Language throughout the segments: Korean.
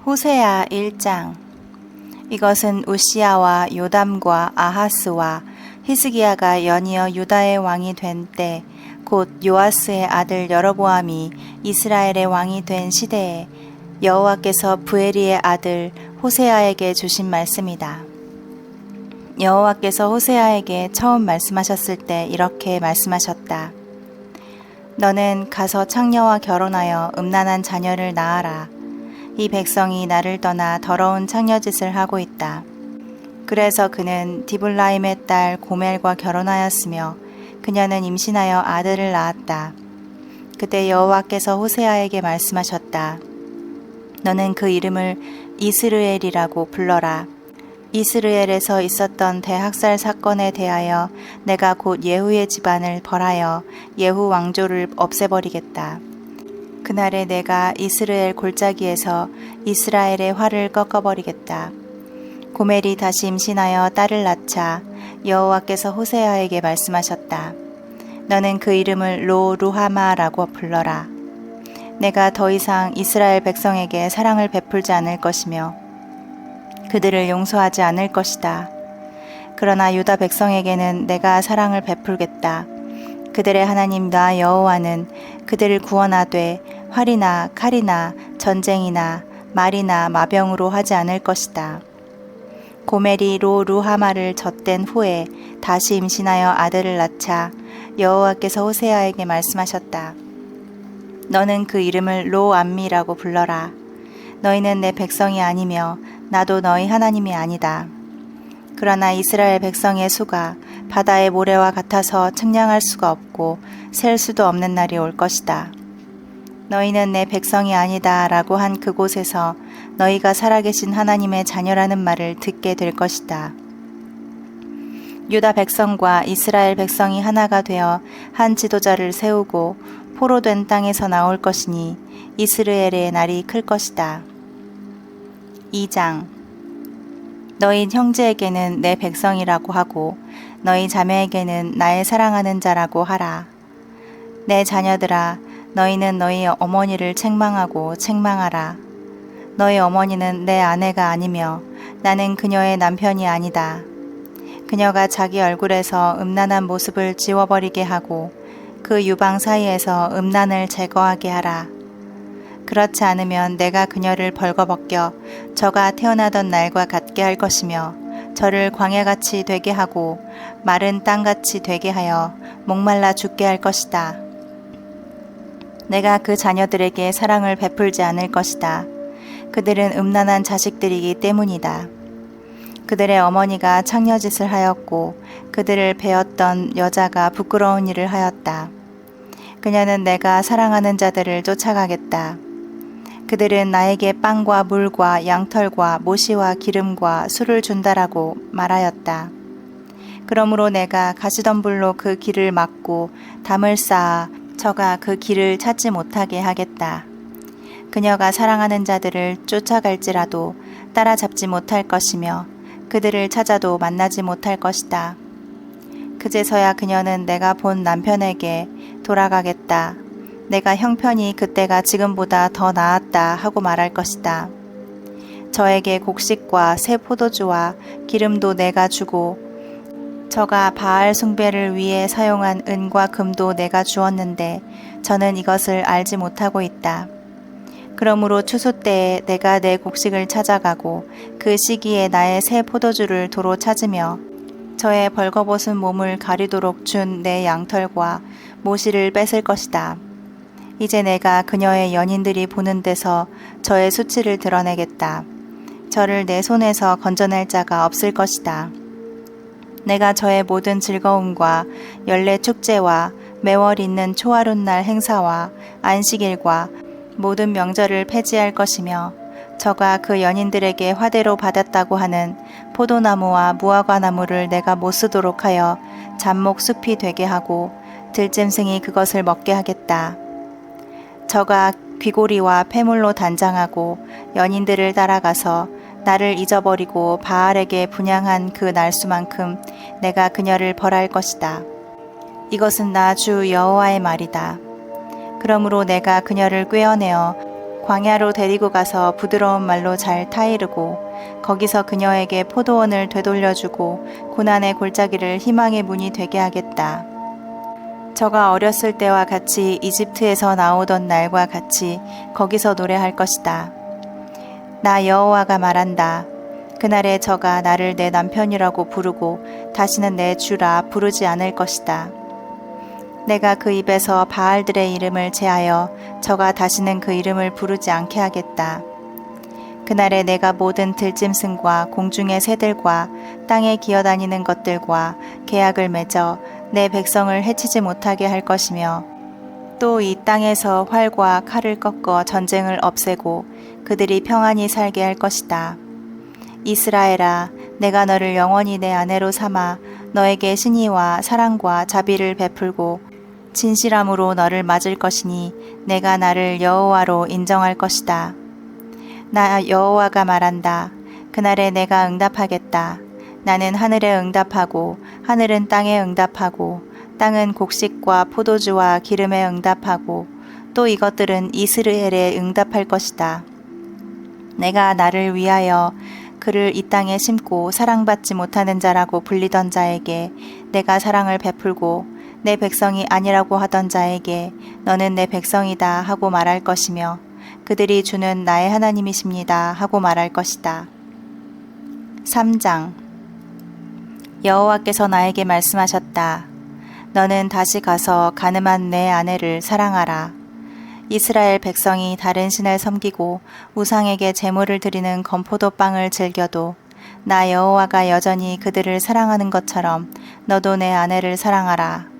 호세아 1장. 이것은 우시야와 요담과 아하스와 히스기야가 연이어 유다의 왕이 된 때, 곧 요아스의 아들 여로보암이 이스라엘의 왕이 된 시대에 여호와께서 부에리의 아들 호세아에게 주신 말씀이다. 여호와께서 호세아에게 처음 말씀하셨을 때 이렇게 말씀하셨다. 너는 가서 창녀와 결혼하여 음란한 자녀를 낳아라. 이 백성이 나를 떠나 더러운 창녀짓을 하고 있다. 그래서 그는 디블라임의 딸 고멜과 결혼하였으며 그녀는 임신하여 아들을 낳았다. 그때 여호와께서 호세아에게 말씀하셨다. 너는 그 이름을 이스르엘이라고 불러라. 이스르엘에서 있었던 대학살 사건에 대하여 내가 곧 예후의 집안을 벌하여 예후 왕조를 없애버리겠다. 그날에 내가 이스라엘 골짜기에서 이스라엘의 활을 꺾어버리겠다. 고멜이 다시 임신하여 딸을 낳자 여호와께서 호세아에게 말씀하셨다. 너는 그 이름을 로 루하마라고 불러라. 내가 더 이상 이스라엘 백성에게 사랑을 베풀지 않을 것이며 그들을 용서하지 않을 것이다. 그러나 유다 백성에게는 내가 사랑을 베풀겠다. 그들의 하나님 나 여호와는 그들을 구원하되 활이나 칼이나 전쟁이나 말이나 마병으로 하지 않을 것이다. 고멜이 로 루하마를 젖댄 후에 다시 임신하여 아들을 낳자 여호와께서 호세아에게 말씀하셨다. 너는 그 이름을 로암미라고 불러라. 너희는 내 백성이 아니며 나도 너희 하나님이 아니다. 그러나 이스라엘 백성의 수가 바다의 모래와 같아서 측량할 수가 없고 셀 수도 없는 날이 올 것이다. 너희는 내 백성이 아니다 라고 한 그곳에서 너희가 살아계신 하나님의 자녀라는 말을 듣게 될 것이다. 유다 백성과 이스라엘 백성이 하나가 되어 한 지도자를 세우고 포로된 땅에서 나올 것이니 이스라엘의 날이 클 것이다. 2장. 너희 형제에게는 내 백성이라고 하고 너희 자매에게는 나의 사랑하는 자라고 하라. 내 자녀들아, 너희는 너희 어머니를 책망하고 책망하라. 너희 어머니는 내 아내가 아니며 나는 그녀의 남편이 아니다. 그녀가 자기 얼굴에서 음란한 모습을 지워버리게 하고 그 유방 사이에서 음란을 제거하게 하라. 그렇지 않으면 내가 그녀를 벌거벗겨 저가 태어나던 날과 같게 할 것이며 저를 광야같이 되게 하고 마른 땅같이 되게 하여 목말라 죽게 할 것이다. 내가 그 자녀들에게 사랑을 베풀지 않을 것이다. 그들은 음란한 자식들이기 때문이다. 그들의 어머니가 창녀짓을 하였고 그들을 베었던 여자가 부끄러운 일을 하였다. 그녀는 내가 사랑하는 자들을 쫓아가겠다. 그들은 나에게 빵과 물과 양털과 모시와 기름과 술을 준다라고 말하였다. 그러므로 내가 가시덤불로 그 길을 막고 담을 쌓아 저가 그 길을 찾지 못하게 하겠다. 그녀가 사랑하는 자들을 쫓아갈지라도 따라잡지 못할 것이며 그들을 찾아도 만나지 못할 것이다. 그제서야 그녀는 내가 본 남편에게 돌아가겠다. 내가 형편이 그때가 지금보다 더 나았다 하고 말할 것이다. 저에게 곡식과 새 포도주와 기름도 내가 주고 저가 바알 숭배를 위해 사용한 은과 금도 내가 주었는데 저는 이것을 알지 못하고 있다. 그러므로 추수 때에 내가 내 곡식을 찾아가고 그 시기에 나의 새 포도주를 도로 찾으며 저의 벌거벗은 몸을 가리도록 준 내 양털과 모시를 뺏을 것이다. 이제 내가 그녀의 연인들이 보는 데서 저의 수치를 드러내겠다. 저를 내 손에서 건져낼 자가 없을 것이다. 내가 저의 모든 즐거움과 연례 축제와 매월 있는 초하룻날 행사와 안식일과 모든 명절을 폐지할 것이며 저가 그 연인들에게 화대로 받았다고 하는 포도나무와 무화과나무를 내가 못 쓰도록 하여 잡목 숲이 되게 하고 들짐승이 그것을 먹게 하겠다. 저가 귀고리와 폐물로 단장하고 연인들을 따라가서 나를 잊어버리고 바알에게 분향한 그 날수만큼 내가 그녀를 벌할 것이다. 이것은 나 주 여호와의 말이다. 그러므로 내가 그녀를 꿰어내어 광야로 데리고 가서 부드러운 말로 잘 타이르고 거기서 그녀에게 포도원을 되돌려주고 고난의 골짜기를 희망의 문이 되게 하겠다. 저가 어렸을 때와 같이 이집트에서 나오던 날과 같이 거기서 노래할 것이다. 나 여호와가 말한다. 그날에 저가 나를 내 남편이라고 부르고 다시는 내 주라 부르지 않을 것이다. 내가 그 입에서 바알들의 이름을 제하여 저가 다시는 그 이름을 부르지 않게 하겠다. 그날에 내가 모든 들짐승과 공중의 새들과 땅에 기어다니는 것들과 계약을 맺어 내 백성을 해치지 못하게 할 것이며 또 이 땅에서 활과 칼을 꺾어 전쟁을 없애고 그들이 평안히 살게 할 것이다. 이스라엘아, 내가 너를 영원히 내 아내로 삼아 너에게 신의와 사랑과 자비를 베풀고 진실함으로 너를 맞을 것이니 내가 나를 여호와로 인정할 것이다. 나 여호와가 말한다. 그날에 내가 응답하겠다. 나는 하늘에 응답하고 하늘은 땅에 응답하고 땅은 곡식과 포도주와 기름에 응답하고 또 이것들은 이스라엘에 응답할 것이다. 내가 나를 위하여 그를 이 땅에 심고 사랑받지 못하는 자라고 불리던 자에게 내가 사랑을 베풀고 내 백성이 아니라고 하던 자에게 너는 내 백성이다 하고 말할 것이며 그들이 주는 나의 하나님이십니다 하고 말할 것이다. 3장. 여호와께서 나에게 말씀하셨다. 너는 다시 가서 가늠한 내 아내를 사랑하라. 이스라엘 백성이 다른 신을 섬기고 우상에게 제물을 드리는 건포도빵을 즐겨도 나 여호와가 여전히 그들을 사랑하는 것처럼 너도 내 아내를 사랑하라.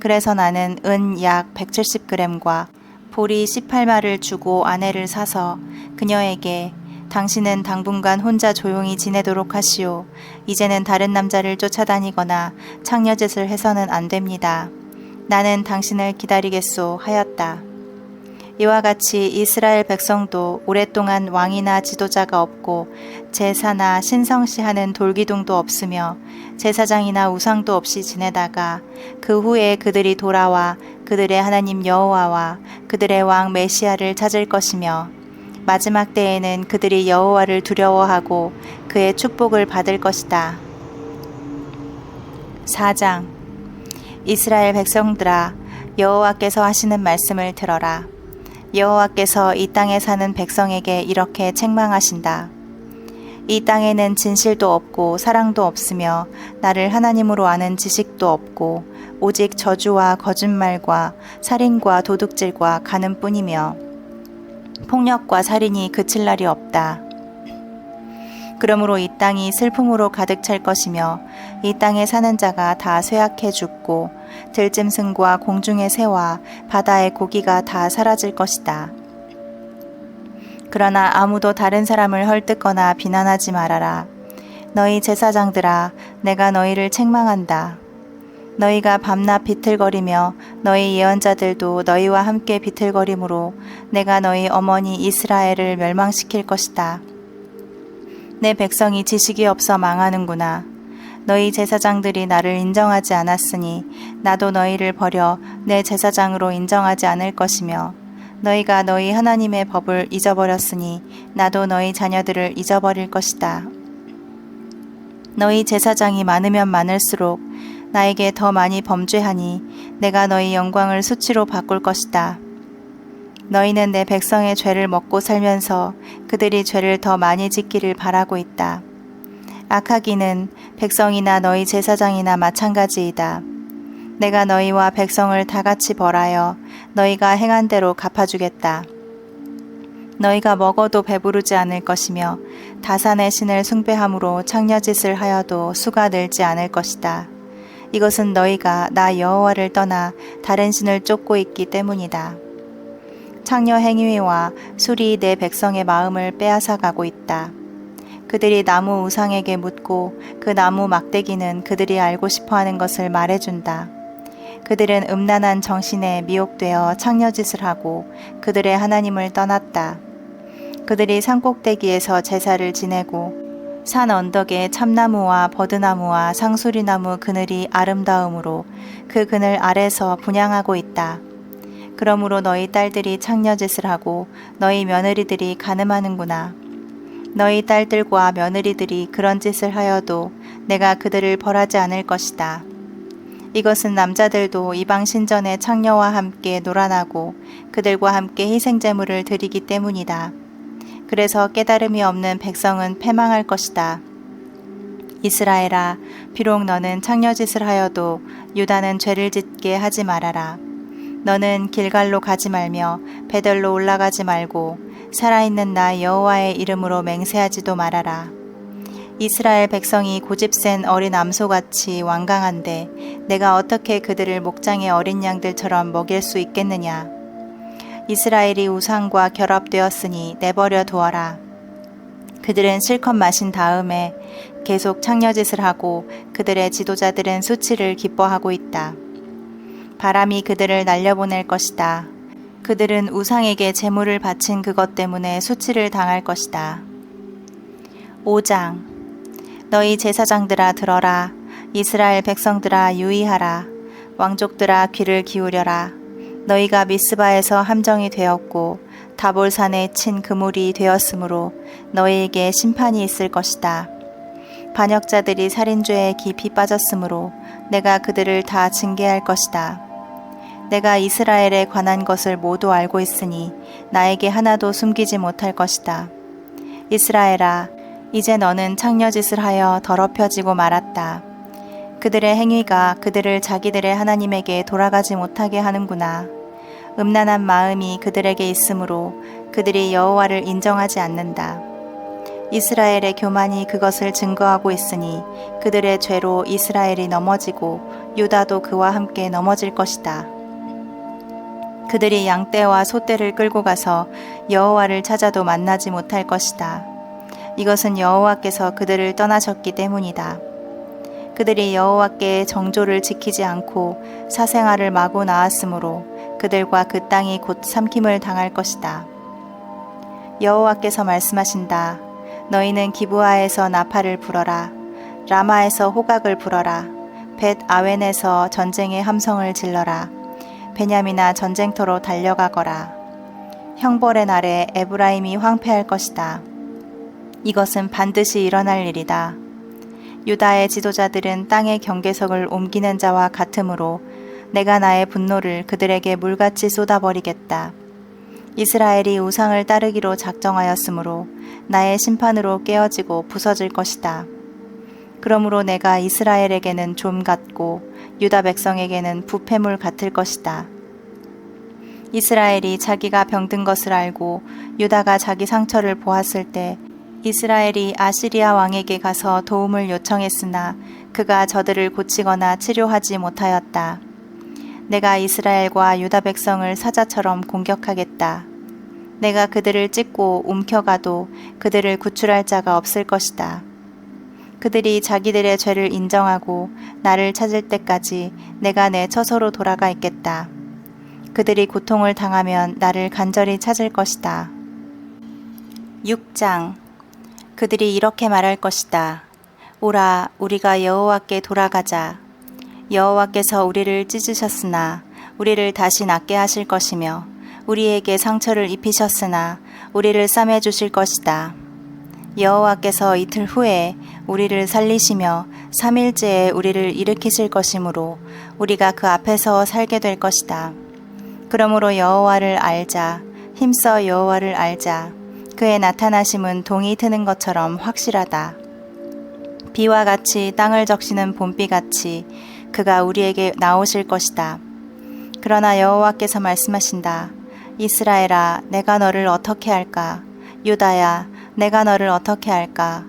그래서 나는 은 약 170g과 보리 18마를 주고 아내를 사서 그녀에게 당신은 당분간 혼자 조용히 지내도록 하시오. 이제는 다른 남자를 쫓아다니거나 창녀짓을 해서는 안 됩니다. 나는 당신을 기다리겠소 하였다. 이와 같이 이스라엘 백성도 오랫동안 왕이나 지도자가 없고 제사나 신성시하는 돌기둥도 없으며 제사장이나 우상도 없이 지내다가 그 후에 그들이 돌아와 그들의 하나님 여호와와 그들의 왕 메시아를 찾을 것이며 마지막 때에는 그들이 여호와를 두려워하고 그의 축복을 받을 것이다. 4장. 이스라엘 백성들아, 여호와께서 하시는 말씀을 들어라. 여호와께서 이 땅에 사는 백성에게 이렇게 책망하신다. 이 땅에는 진실도 없고 사랑도 없으며 나를 하나님으로 아는 지식도 없고 오직 저주와 거짓말과 살인과 도둑질과 간음뿐이며 폭력과 살인이 그칠 날이 없다. 그러므로 이 땅이 슬픔으로 가득 찰 것이며 이 땅에 사는 자가 다 쇠약해 죽고 들짐승과 공중의 새와 바다의 고기가 다 사라질 것이다. 그러나 아무도 다른 사람을 헐뜯거나 비난하지 말아라. 너희 제사장들아, 내가 너희를 책망한다. 너희가 밤낮 비틀거리며 너희 예언자들도 너희와 함께 비틀거림으로 내가 너희 어머니 이스라엘을 멸망시킬 것이다. 내 백성이 지식이 없어 망하는구나. 너희 제사장들이 나를 인정하지 않았으니 나도 너희를 버려 내 제사장으로 인정하지 않을 것이며 너희가 너희 하나님의 법을 잊어버렸으니 나도 너희 자녀들을 잊어버릴 것이다. 너희 제사장이 많으면 많을수록 나에게 더 많이 범죄하니 내가 너희 영광을 수치로 바꿀 것이다. 너희는 내 백성의 죄를 먹고 살면서 그들이 죄를 더 많이 짓기를 바라고 있다. 악하기는 백성이나 너희 제사장이나 마찬가지이다. 내가 너희와 백성을 다 같이 벌하여 너희가 행한 대로 갚아주겠다. 너희가 먹어도 배부르지 않을 것이며 다산의 신을 숭배함으로 창녀짓을 하여도 수가 늘지 않을 것이다. 이것은 너희가 나 여호와를 떠나 다른 신을 쫓고 있기 때문이다. 창녀 행위와 술이 내 백성의 마음을 빼앗아 가고 있다. 그들이 나무 우상에게 묻고 그 나무 막대기는 그들이 알고 싶어하는 것을 말해준다. 그들은 음란한 정신에 미혹되어 창녀짓을 하고 그들의 하나님을 떠났다. 그들이 산꼭대기에서 제사를 지내고 산 언덕에 참나무와 버드나무와 상수리나무 그늘이 아름다움으로 그 그늘 아래서 분향하고 있다. 그러므로 너희 딸들이 창녀짓을 하고 너희 며느리들이 간음하는구나. 너희 딸들과 며느리들이 그런 짓을 하여도 내가 그들을 벌하지 않을 것이다. 이것은 남자들도 이방 신전의 창녀와 함께 놀아나고 그들과 함께 희생제물을 드리기 때문이다. 그래서 깨달음이 없는 백성은 패망할 것이다. 이스라엘아, 비록 너는 창녀짓을 하여도 유다는 죄를 짓게 하지 말아라. 너는 길갈로 가지 말며 베델로 올라가지 말고 살아있는 나 여호와의 이름으로 맹세하지도 말아라. 이스라엘 백성이 고집센 어린 암소같이 완강한데 내가 어떻게 그들을 목장의 어린 양들처럼 먹일 수 있겠느냐. 이스라엘이 우상과 결합되었으니 내버려 두어라. 그들은 실컷 마신 다음에 계속 창녀짓을 하고 그들의 지도자들은 수치를 기뻐하고 있다. 바람이 그들을 날려보낼 것이다. 그들은 우상에게 제물을 바친 그것 때문에 수치를 당할 것이다. 5장. 너희 제사장들아 들어라. 이스라엘 백성들아 유의하라. 왕족들아 귀를 기울여라. 너희가 미스바에서 함정이 되었고 다볼산에 친 그물이 되었으므로 너희에게 심판이 있을 것이다. 반역자들이 살인죄에 깊이 빠졌으므로 내가 그들을 다 징계할 것이다. 내가 이스라엘에 관한 것을 모두 알고 있으니 나에게 하나도 숨기지 못할 것이다. 이스라엘아, 이제 너는 창녀짓을 하여 더럽혀지고 말았다. 그들의 행위가 그들을 자기들의 하나님에게 돌아가지 못하게 하는구나. 음란한 마음이 그들에게 있으므로 그들이 여호와를 인정하지 않는다. 이스라엘의 교만이 그것을 증거하고 있으니 그들의 죄로 이스라엘이 넘어지고 유다도 그와 함께 넘어질 것이다. 그들이 양떼와 소떼를 끌고 가서 여호와를 찾아도 만나지 못할 것이다. 이것은 여호와께서 그들을 떠나셨기 때문이다. 그들이 여호와께 정조를 지키지 않고 사생활을 마구 나왔으므로 그들과 그 땅이 곧 삼킴을 당할 것이다. 여호와께서 말씀하신다. 너희는 기브아에서 나팔을 불어라. 라마에서 호각을 불어라. 벳 아웬에서 전쟁의 함성을 질러라. 베냐민아 전쟁터로 달려가거라. 형벌의 날에 에브라임이 황폐할 것이다. 이것은 반드시 일어날 일이다. 유다의 지도자들은 땅의 경계석을 옮기는 자와 같으므로 내가 나의 분노를 그들에게 물같이 쏟아버리겠다. 이스라엘이 우상을 따르기로 작정하였으므로 나의 심판으로 깨어지고 부서질 것이다. 그러므로 내가 이스라엘에게는 좀 같고 유다 백성에게는 부패물 같을 것이다. 이스라엘이 자기가 병든 것을 알고 유다가 자기 상처를 보았을 때 이스라엘이 아시리아 왕에게 가서 도움을 요청했으나 그가 저들을 고치거나 치료하지 못하였다. 내가 이스라엘과 유다 백성을 사자처럼 공격하겠다. 내가 그들을 찢고 움켜가도 그들을 구출할 자가 없을 것이다. 그들이 자기들의 죄를 인정하고 나를 찾을 때까지 내가 내 처소로 돌아가 있겠다. 그들이 고통을 당하면 나를 간절히 찾을 것이다. 6장. 그들이 이렇게 말할 것이다. 오라, 우리가 여호와께 돌아가자. 여호와께서 우리를 찢으셨으나 우리를 다시 낫게 하실 것이며 우리에게 상처를 입히셨으나 우리를 싸매 주실 것이다. 여호와께서 이틀 후에 우리를 살리시며 3일째에 우리를 일으키실 것이므로 우리가 그 앞에서 살게 될 것이다. 그러므로 여호와를 알자. 힘써 여호와를 알자. 그의 나타나심은 동이 트는 것처럼 확실하다. 비와 같이 땅을 적시는 봄비같이 그가 우리에게 나오실 것이다. 그러나 여호와께서 말씀하신다. 이스라엘아, 내가 너를 어떻게 할까? 유다야, 내가 너를 어떻게 할까?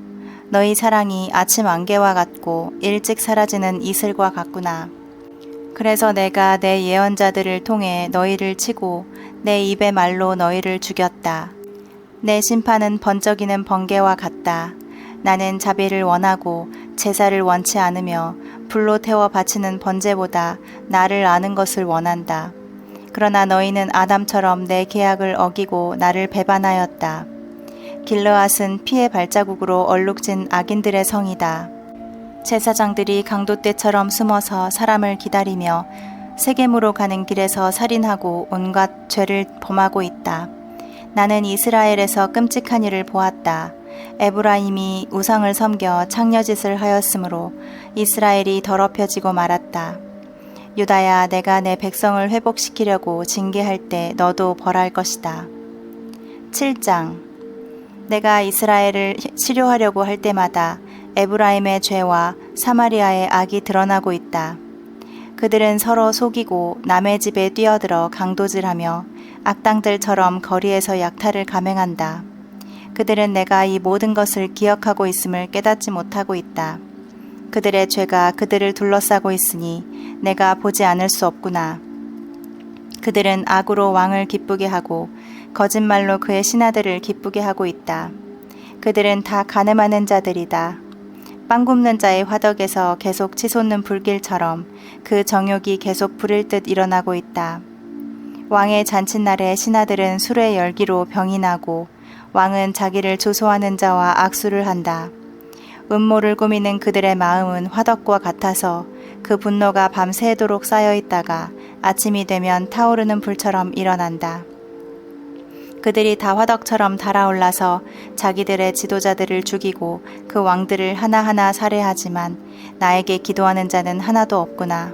너희 사랑이 아침 안개와 같고 일찍 사라지는 이슬과 같구나. 그래서 내가 내 예언자들을 통해 너희를 치고 내 입의 말로 너희를 죽였다. 내 심판은 번쩍이는 번개와 같다. 나는 자비를 원하고 제사를 원치 않으며 불로 태워 바치는 번제보다 나를 아는 것을 원한다. 그러나 너희는 아담처럼 내 계약을 어기고 나를 배반하였다. 길르앗은 피의 발자국으로 얼룩진 악인들의 성이다. 제사장들이 강도 떼처럼 숨어서 사람을 기다리며 세겜으로 가는 길에서 살인하고 온갖 죄를 범하고 있다. 나는 이스라엘에서 끔찍한 일을 보았다. 에브라임이 우상을 섬겨 창녀짓을 하였으므로 이스라엘이 더럽혀지고 말았다. 유다야, 내가 내 백성을 회복시키려고 징계할 때 너도 벌할 것이다. 7장. 내가 이스라엘을 치료하려고 할 때마다 에브라임의 죄와 사마리아의 악이 드러나고 있다. 그들은 서로 속이고 남의 집에 뛰어들어 강도질하며 악당들처럼 거리에서 약탈을 감행한다. 그들은 내가 이 모든 것을 기억하고 있음을 깨닫지 못하고 있다. 그들의 죄가 그들을 둘러싸고 있으니 내가 보지 않을 수 없구나. 그들은 악으로 왕을 기쁘게 하고 거짓말로 그의 신하들을 기쁘게 하고 있다. 그들은 다 가늠하는 자들이다. 빵 굽는 자의 화덕에서 계속 치솟는 불길처럼 그 정욕이 계속 부릴 듯 일어나고 있다. 왕의 잔칫날에 신하들은 술의 열기로 병이 나고 왕은 자기를 조소하는 자와 악수를 한다. 음모를 꾸미는 그들의 마음은 화덕과 같아서 그 분노가 밤새도록 쌓여 있다가 아침이 되면 타오르는 불처럼 일어난다. 그들이 다 화덕처럼 달아올라서 자기들의 지도자들을 죽이고 그 왕들을 하나하나 살해하지만 나에게 기도하는 자는 하나도 없구나.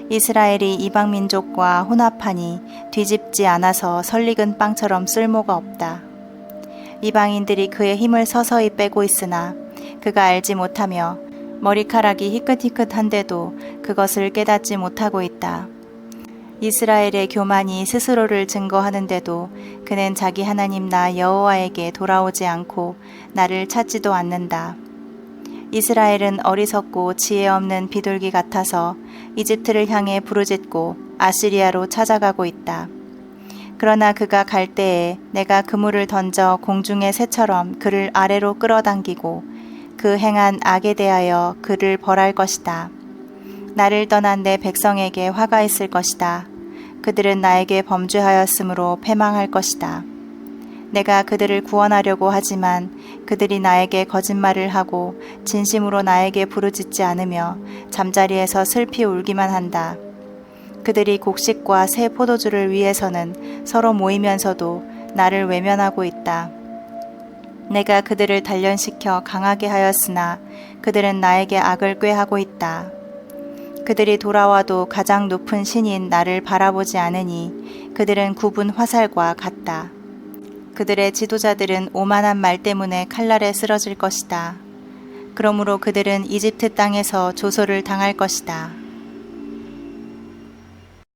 이스라엘이 이방 민족과 혼합하니 뒤집지 않아서 설익은 빵처럼 쓸모가 없다. 이방인들이 그의 힘을 서서히 빼고 있으나 그가 알지 못하며 머리카락이 희끗희끗한데도 그것을 깨닫지 못하고 있다. 이스라엘의 교만이 스스로를 증거하는데도 그는 자기 하나님 나 여호와에게 돌아오지 않고 나를 찾지도 않는다. 이스라엘은 어리석고 지혜 없는 비둘기 같아서 이집트를 향해 부르짖고 아시리아로 찾아가고 있다. 그러나 그가 갈 때에 내가 그물을 던져 공중의 새처럼 그를 아래로 끌어당기고 그 행한 악에 대하여 그를 벌할 것이다. 나를 떠난 내 백성에게 화가 있을 것이다. 그들은 나에게 범죄하였으므로 패망할 것이다. 내가 그들을 구원하려고 하지만 그들이 나에게 거짓말을 하고 진심으로 나에게 부르짖지 않으며 잠자리에서 슬피 울기만 한다. 그들이 곡식과 새 포도주를 위해서는 서로 모이면서도 나를 외면하고 있다. 내가 그들을 단련시켜 강하게 하였으나 그들은 나에게 악을 꾀하고 있다. 그들이 돌아와도 가장 높은 신인 나를 바라보지 않으니 그들은 굽은 화살과 같다. 그들의 지도자들은 오만한 말 때문에 칼날에 쓰러질 것이다. 그러므로 그들은 이집트 땅에서 조소를 당할 것이다.